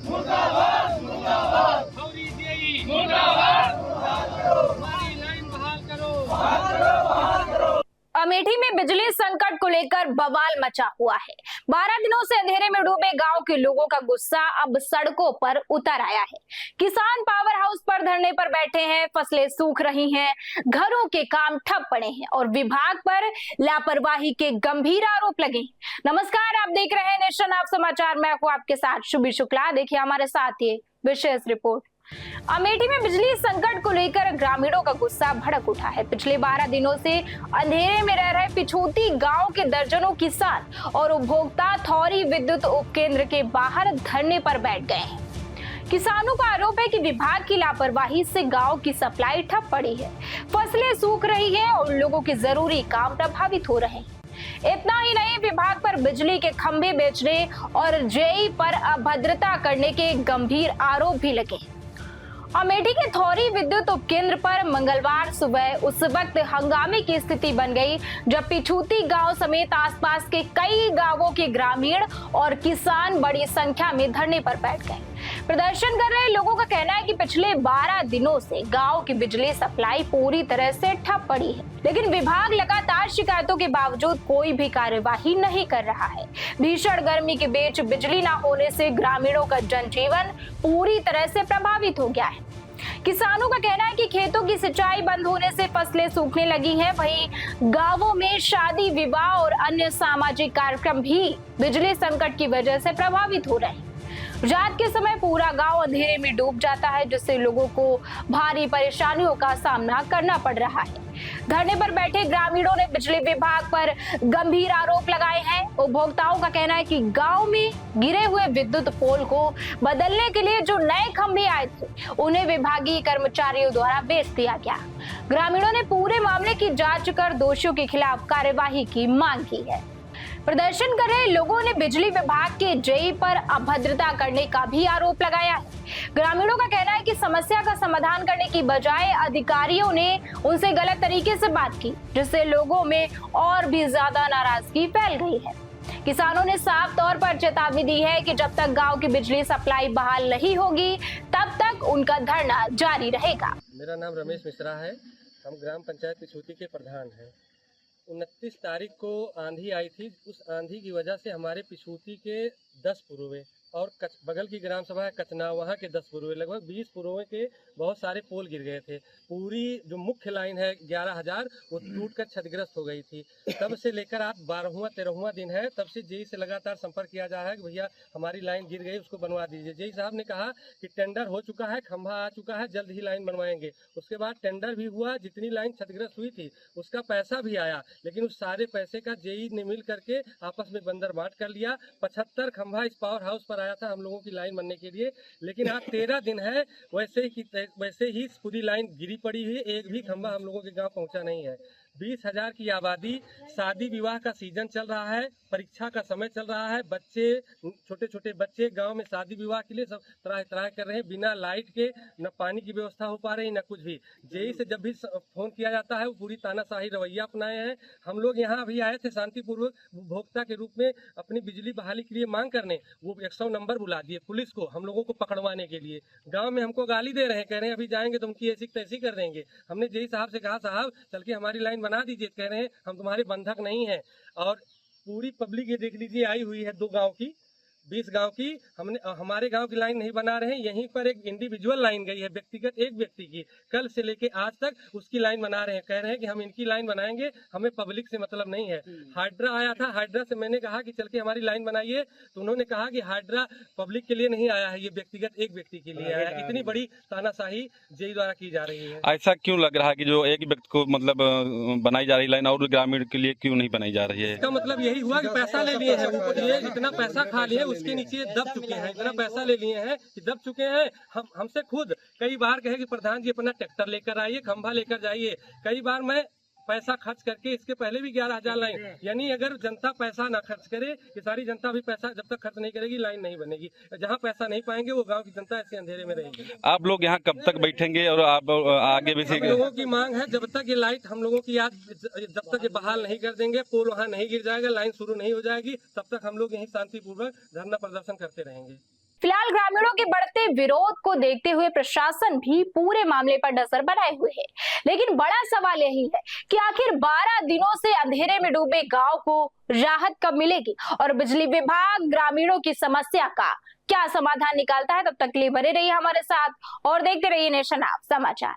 मुर्दाबाद मुर्दाबाद थोड़ी जेई मुर्दाबाद हमारी लाइन बहाल करो। अमेठी में बिजली संकट को लेकर बवाल मचा हुआ है। 12 दिनों से अंधेरे में डूबे गांव के लोगों का गुस्सा अब सड़कों पर उतर आया है। किसान पावर हाउस पर धरने पर बैठे हैं, फसलें सूख रही हैं, घरों के काम ठप पड़े हैं और विभाग पर लापरवाही के गंभीर आरोप लगे हैं। नमस्कार, आप देख रहे हैं नेशन आप समाचार। मैं हूं आपके साथ शुभी शुक्ला। देखिए हमारे साथ ये विशेष रिपोर्ट। अमेठी में बिजली संकट को लेकर ग्रामीणों का गुस्सा भड़क उठा है। पिछले 12 दिनों से अंधेरे में रह रहे पिछोती गांव के दर्जनों किसान और उपभोक्ता थौरी विद्युत उपकेंद्र के बाहर धरने पर बैठ गए हैं। किसानों का आरोप है कि विभाग की लापरवाही से गांव की सप्लाई ठप पड़ी है, फसलें सूख रही है और लोगों के जरूरी काम प्रभावित हो रहे हैं। इतना ही नहीं, विभाग पर बिजली के खंभे बेचने और जेई पर अभद्रता करने के गंभीर आरोप भी लगे। अमेठी के थौरी विद्युत उपकेंद्र पर मंगलवार सुबह उस वक्त हंगामे की स्थिति बन गई जब पिछूती गांव समेत आसपास के कई गांवों के ग्रामीण और किसान बड़ी संख्या में धरने पर बैठ गए। प्रदर्शन कर रहे लोगों का कहना है कि पिछले 12 दिनों से गांव की बिजली सप्लाई पूरी तरह से ठप पड़ी है, लेकिन विभाग लगातार शिकायतों के बावजूद कोई भी कार्यवाही नहीं कर रहा है। भीषण गर्मी के बीच बिजली न होने से ग्रामीणों का जनजीवन पूरी तरह से प्रभावित हो गया है। किसानों का कहना है कि खेतों की सिंचाई बंद होने से फसलें सूखने लगी हैं। वहीं गांवों में शादी, विवाह और अन्य सामाजिक कार्यक्रम भी बिजली संकट की वजह से प्रभावित हो रहे हैं। रात के समय पूरा गांव अंधेरे में डूब जाता है, जिससे लोगों को भारी परेशानियों का सामना करना पड़ रहा है। धरने पर बैठे ग्रामीणों ने बिजली विभाग पर गंभीर आरोप लगाए हैं। उपभोक्ताओं का कहना है कि गांव में गिरे हुए विद्युत पोल को बदलने के लिए जो नए खंभे आए थे, उन्हें विभागीय कर्मचारियों द्वारा बेच दिया गया। ग्रामीणों ने पूरे मामले की जांच कर दोषियों के खिलाफ कार्यवाही की मांग की है। प्रदर्शन कर रहे लोगों ने बिजली विभाग के जेई पर अभद्रता करने का भी आरोप लगाया है। ग्रामीणों का कहना है कि समस्या का समाधान करने की बजाय अधिकारियों ने उनसे गलत तरीके से बात की, जिससे लोगों में और भी ज्यादा नाराजगी फैल गई है। किसानों ने साफ तौर पर चेतावनी दी है कि जब तक गांव की बिजली सप्लाई बहाल नहीं होगी, तब तक उनका धरना जारी रहेगा। मेरा नाम रमेश मिश्रा है। हम ग्राम पंचायत पिछूती के प्रधान हैं। 29 तारीख को आंधी आई थी। उस आंधी की वजह से हमारे पिछूती के 10 पुरोवे और बगल की ग्राम सभा है कचना, वहाँ के 10 पुरोवे, लगभग 20 पुरोवे के बहुत सारे पोल गिर गए थे। पूरी जो मुख्य लाइन है 11,000 वो टूटकर क्षतिग्रस्त हो गई थी। तब से लेकर आज 12वां 13वां दिन है, तब से जेई से लगातार संपर्क किया जा रहा है कि भैया हमारी लाइन गिर गई, उसको बनवा दीजिए। जेई साहब ने कहा कि टेंडर हो चुका है, खंभा आ चुका है, जल्द ही लाइन बनवाएंगे। उसके बाद टेंडर भी हुआ, जितनी लाइन क्षतिग्रस्त हुई थी उसका पैसा भी आया, लेकिन उस सारे पैसे का जेई ने मिल करके आपस में बंदर बांट कर लिया। 75 खंभा इस पावर हाउस पर आया था हम लोगों की लाइन बनने के लिए, लेकिन आज 13 दिन है वैसे ही पूरी लाइन गिरी पड़ी हुई, एक भी खंभा हम लोगों के गांव पहुंचा नहीं है। 20,000 की आबादी, शादी विवाह का सीजन चल रहा है, परीक्षा का समय चल रहा है, बच्चे, छोटे छोटे बच्चे गांव में शादी विवाह के लिए सब तरह कर रहे हैं। बिना लाइट के न पानी की व्यवस्था हो पा रही न कुछ भी। जेई से जब भी फोन किया जाता है वो पूरी तानाशाही रवैया अपनाए हैं। हम लोग यहाँ अभी आए थे शांतिपूर्वक उपभोक्ता के रूप में अपनी बिजली बहाली के लिए मांग करने। वो 100 नंबर बुला दिए पुलिस को हम लोगों को पकड़वाने के लिए। गाँव में हमको गाली दे रहे हैं, कह रहे हैं अभी जाएंगे तो उनकी ऐसी तैसी कर देंगे। हमने जेई साहब से कहा साहब चल के हमारी लाइन बना दीजिए, कह रहे हैं हम तुम्हारे बंधक नहीं हैं। और पूरी पब्लिक ये देख लीजिए आई हुई है 2 गांव की, 20 गांव की। हमने हमारे गांव की लाइन नहीं बना रहे हैं, यहीं पर एक इंडिविजुअल लाइन गई है, व्यक्तिगत एक व्यक्ति की, कल से लेके आज तक उसकी लाइन बना रहे हैं। कह रहे हैं कि हम इनकी लाइन बनाएंगे, हमें पब्लिक से मतलब नहीं है। हाइड्रा आया था, हाइड्रा से मैंने कहा कि चल के हमारी लाइन बनाइए, तो उन्होंने कहा कि हाइड्रा पब्लिक के लिए नहीं आया है, ये व्यक्तिगत एक व्यक्ति के लिए आया है। इतनी बड़ी तानाशाही जेई द्वारा की जा रही है। ऐसा क्यों लग रहा है कि जो एक व्यक्ति को मतलब बनाई जा रही लाइन और ग्रामीण के लिए क्यों नहीं बनाई जा रही है? इसका मतलब यही हुआ कि पैसा ले लिए हैं, ये इतना पैसा खा लिए, उसके नीचे दब चुके हैं, इतना पैसा ले लिए हैं कि दब चुके हैं। हमसे खुद कई बार कहे कि प्रधान जी अपना ट्रैक्टर लेकर आइए, खंभा लेकर जाइए। कई बार मैं पैसा खर्च करके, इसके पहले भी 11,000 लाइन, यानी अगर जनता पैसा ना खर्च करे, ये सारी जनता भी पैसा जब तक खर्च नहीं करेगी लाइन नहीं बनेगी। जहाँ पैसा नहीं पाएंगे वो गांव की जनता ऐसे अंधेरे में रहेगी। आप लोग यहाँ कब तक बैठेंगे और आप आगे भी? हम लोगों की मांग है जब तक ये लाइट हम लोगों की जब तक ये बहाल नहीं कर देंगे, पोल वहाँ नहीं गिर जाएगा, लाइन शुरू नहीं हो जाएगी, तब तक हम लोग यहीं शांतिपूर्वक धरना प्रदर्शन करते रहेंगे। फिलहाल ग्रामीणों के बढ़ते विरोध को देखते हुए प्रशासन भी पूरे मामले पर नजर बनाए हुए है। लेकिन बड़ा सवाल यही है कि आखिर 12 दिनों से अंधेरे में डूबे गांव को राहत कब मिलेगी और बिजली विभाग ग्रामीणों की समस्या का क्या समाधान निकालता है। तब तक के लिए बने रहिए हमारे साथ और देखते रहिए नेशन आप समाचार।